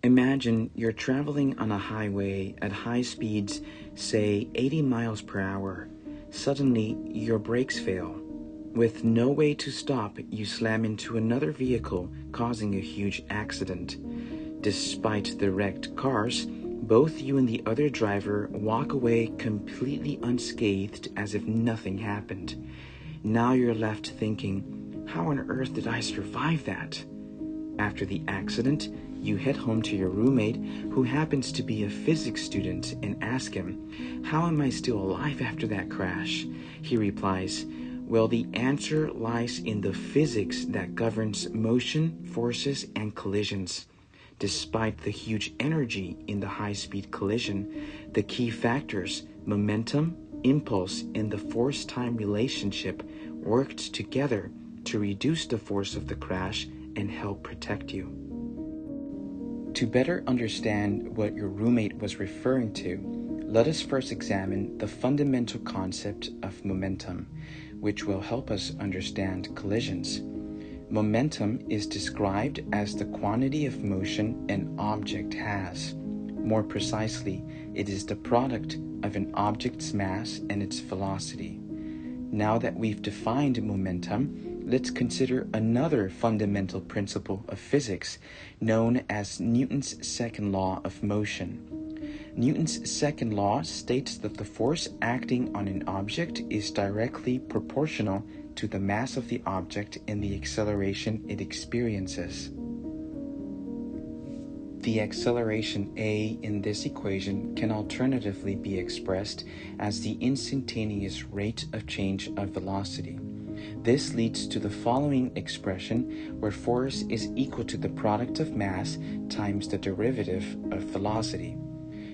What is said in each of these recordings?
Imagine you're traveling on a highway at high speeds, say 80 miles per hour. Suddenly, your brakes fail. With no way to stop, you slam into another vehicle, causing a huge accident. Despite the wrecked cars, both you and the other driver walk away completely unscathed as if nothing happened. Now you're left thinking, how on earth did I survive that? After the accident, you head home to your roommate, who happens to be a physics student, and ask him, how am I still alive after that crash? He replies, well, the answer lies in the physics that governs motion, forces, and collisions. Despite the huge energy in the high-speed collision, the key factors, momentum, impulse, and the force-time relationship worked together to reduce the force of the crash and help protect you. To better understand what your roommate was referring to, let us first examine the fundamental concept of momentum, which will help us understand collisions. Momentum is described as the quantity of motion an object has. More precisely, it is the product of an object's mass and its velocity. Now that we've defined momentum, let's consider another fundamental principle of physics known as Newton's second law of motion. Newton's second law states that the force acting on an object is directly proportional to the mass of the object and the acceleration it experiences. The acceleration a in this equation can alternatively be expressed as the instantaneous rate of change of velocity. This leads to the following expression, where force is equal to the product of mass times the derivative of velocity.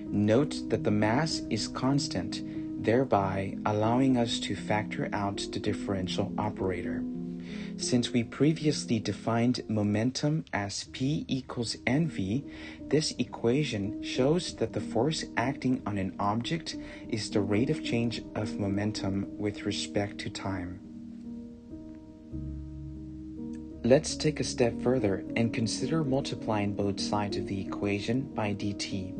Note that the mass is constant, thereby allowing us to factor out the differential operator. Since we previously defined momentum as P equals mv, this equation shows that the force acting on an object is the rate of change of momentum with respect to time. Let's take a step further and consider multiplying both sides of the equation by dt.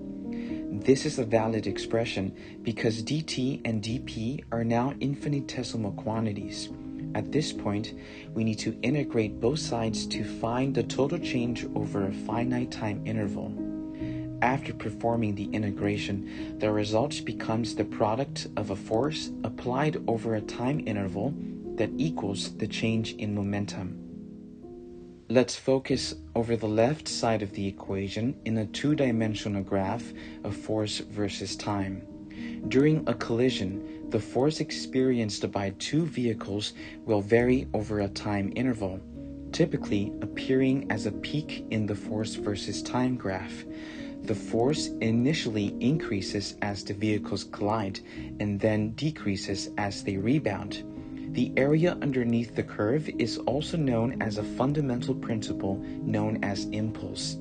This is a valid expression because dt and dp are now infinitesimal quantities. At this point, we need to integrate both sides to find the total change over a finite time interval. After performing the integration, the result becomes the product of a force applied over a time interval that equals the change in momentum. Let's focus over the left side of the equation in a two-dimensional graph of force versus time. During a collision, the force experienced by two vehicles will vary over a time interval, typically appearing as a peak in the force versus time graph. The force initially increases as the vehicles collide and then decreases as they rebound. The area underneath the curve is also known as a fundamental principle known as impulse.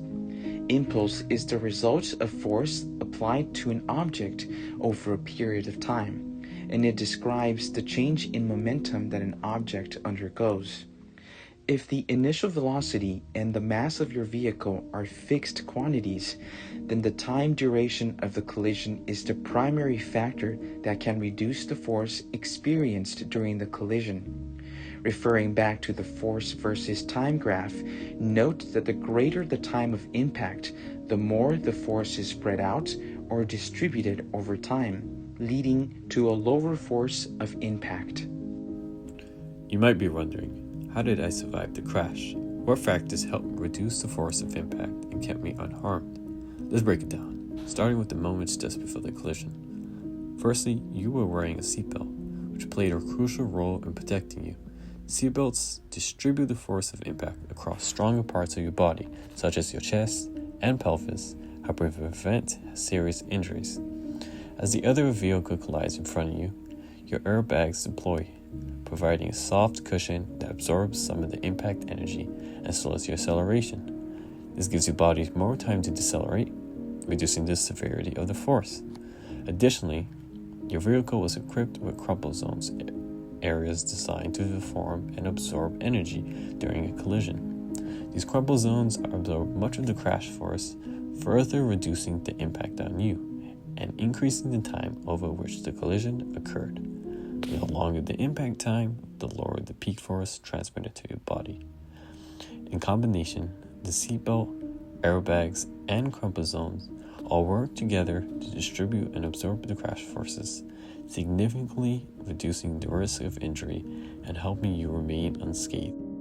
Impulse is the result of force applied to an object over a period of time, and it describes the change in momentum that an object undergoes. If the initial velocity and the mass of your vehicle are fixed quantities, then the time duration of the collision is the primary factor that can reduce the force experienced during the collision. Referring back to the force versus time graph, note that the greater the time of impact, the more the force is spread out or distributed over time, leading to a lower force of impact. You might be wondering, how did I survive the crash? What factors helped reduce the force of impact and kept me unharmed? Let's break it down, starting with the moments just before the collision. Firstly, you were wearing a seatbelt, which played a crucial role in protecting you. Seatbelts distribute the force of impact across stronger parts of your body, such as your chest and pelvis, helping prevent serious injuries. As the other vehicle collides in front of you, your airbags deploy, providing a soft cushion that absorbs some of the impact energy and slows your acceleration. This gives your body more time to decelerate, reducing the severity of the force. Additionally, your vehicle was equipped with crumple zones, areas designed to form and absorb energy during a collision. These crumple zones absorb much of the crash force, further reducing the impact on you and increasing the time over which the collision occurred. The longer the impact time, the lower the peak force transmitted to your body. In combination, the seatbelt, airbags, and crumple zones all work together to distribute and absorb the crash forces, significantly reducing the risk of injury and helping you remain unscathed.